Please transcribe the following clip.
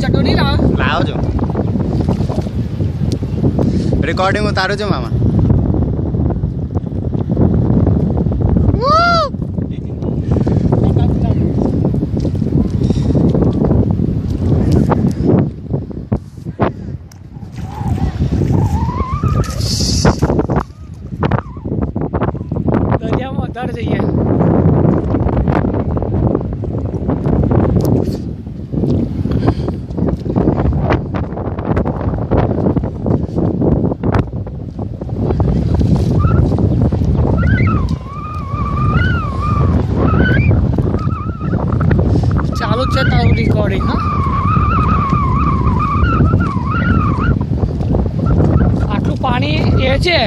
ચટોરી લાવો છો રેકોર્ડિંગ ઉતારો છો મામા દરિયામાં વધારે જઈએ ચાલુ જ છે તારું રેકોર્ડિંગ હા આટલું પાણી એ છે